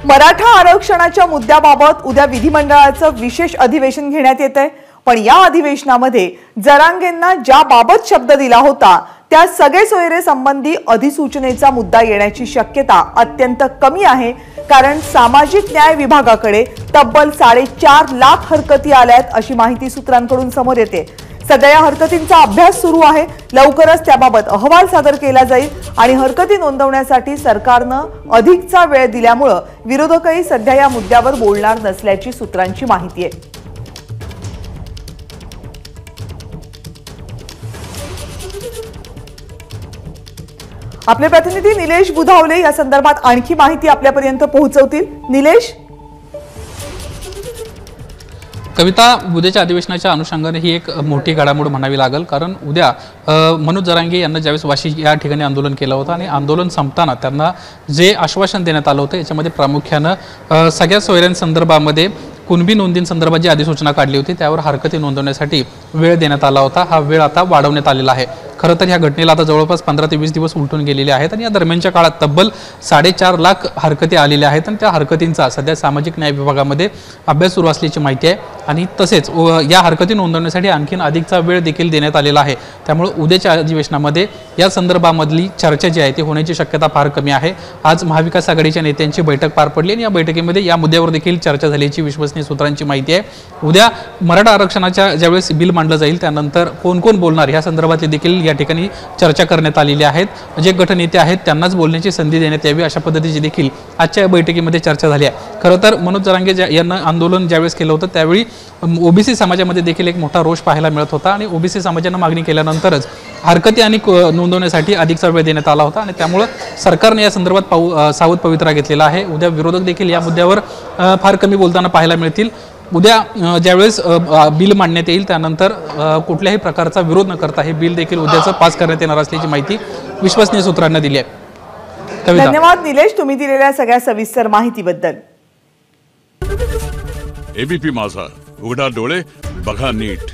मराठा आरक्षणाच्या मुद्द्याबाबत उद्या विधिमंडळाचं विशेष अधिवेशन घेण्यात येतंय। पण या अधिवेशनामध्ये जरांगेंना ज्या बाबत शब्द दिला होता त्या सगळे सोयरे संबंधी अधिसूचनेचा मुद्दा येण्याची शक्यता अत्यंत कमी आहे, कारण सामाजिक न्याय विभागाकडे तब्बल 4.5 लाख हरकती आल्यात अशी माहिती सूत्रांकडून समोर येते। सध्या या हरकतींचा अभ्यास सुरू आहे। लवकरच त्याबाबत अहवाल सादर केला जाईल आणि हरकती नोंदवण्यासाठी सरकारनं अधिकचा वेळ दिल्यामुळे विरोधकही सध्या या मुद्द्यावर बोलणार नसल्याची सूत्रांची माहिती आहे। आपले प्रतिनिधी निलेश बुधावले या संदर्भात आणखी माहिती आपल्यापर्यंत पोहोचवतील। निलेश, कविता, उद्याच्या अधिवेशनाच्या अनुषंगाने ही एक मोठी घडामोड म्हणावी लागेल, कारण उद्या मनोज जरांगे यांना ज्यावेळेस वाशी या ठिकाणी आंदोलन केलं होतं आणि आंदोलन संपताना त्यांना जे आश्वासन देण्यात आलं होतं याच्यामध्ये प्रामुख्यानं सगळ्या सोयऱ्यांसंदर्भामध्ये कुणबी नोंदींसंदर्भात जी अधिसूचना काढली होती त्यावर हरकती नोंदवण्यासाठी वेळ देण्यात आला होता। हा वेळ आता वाढवण्यात आलेला आहे। खरं तर ह्या घटनेला आता जवळपास 15 ते 20 दिवस उलटून गेलेले आहेत आणि या दरम्यानच्या काळात तब्बल 4.5 लाख हरकती आलेल्या आहेत आणि त्या हरकतींचा सध्या सामाजिक न्याय विभागामध्ये अभ्यास सुरू असल्याची माहिती आहे आणि तसेच या हरकती नोंदवण्यासाठी आणखीन अधिकचा वेळ देखील देण्यात आलेला आहे। त्यामुळे उद्याच्या अधिवेशनामध्ये या संदर्भामधली चर्चा जी आहे ती होण्याची शक्यता फार कमी आहे। आज महाविकास आघाडीच्या नेत्यांची बैठक पार पडली आणि या बैठकीमध्ये या मुद्द्यावर देखील चर्चा झाल्याची विश्वसनीय सूत्रांची माहिती आहे। उद्या मराठा आरक्षणाच्या ज्यावेळेस बिल मांडलं जाईल त्यानंतर कोण कोण बोलणार या संदर्भातली देखील या ठिकाणी चर्चा करण्यात आलेली आहेत। जे गटनेते आहेत त्यांनाच बोलण्याची संधी देण्यात यावी अशा पद्धतीची देखील आजच्या बैठकीमध्ये चर्चा झाली आहे। खरं तर मनोज जरांगे यांना आंदोलन ज्यावेळेस केलं होतं त्यावेळी ओबीसी समाजामध्ये देखील एक मोठा रोष पाहायला मिळत होता आणि ओबीसी समाजानं मागणी केल्यानंतरच हरकती आणि नोंदवण्यासाठी अधिकचा वेळ देण्यात आला होता आणि त्यामुळे सरकारने या संदर्भात सावध पवित्रा घेतलेला आहे। उद्या विरोधक देखील या मुद्द्यावर फार कमी बोलताना पाहायला मिळतील। उद्या ज्यावेळेस बिल मांडण्यात येईल त्यानंतर कुठल्याही प्रकारचा विरोध न करता हे बिल देखील उद्याचं पास करण्यात येणार असल्याची माहिती विश्वसनीय सूत्रांना दिली आहे। धन्यवाद निलेश, तुम्ही दिलेल्या सगळ्या सविस्तर माहितीबद्दल। एबीपी माझा, उघडा डोळे बघा नीट।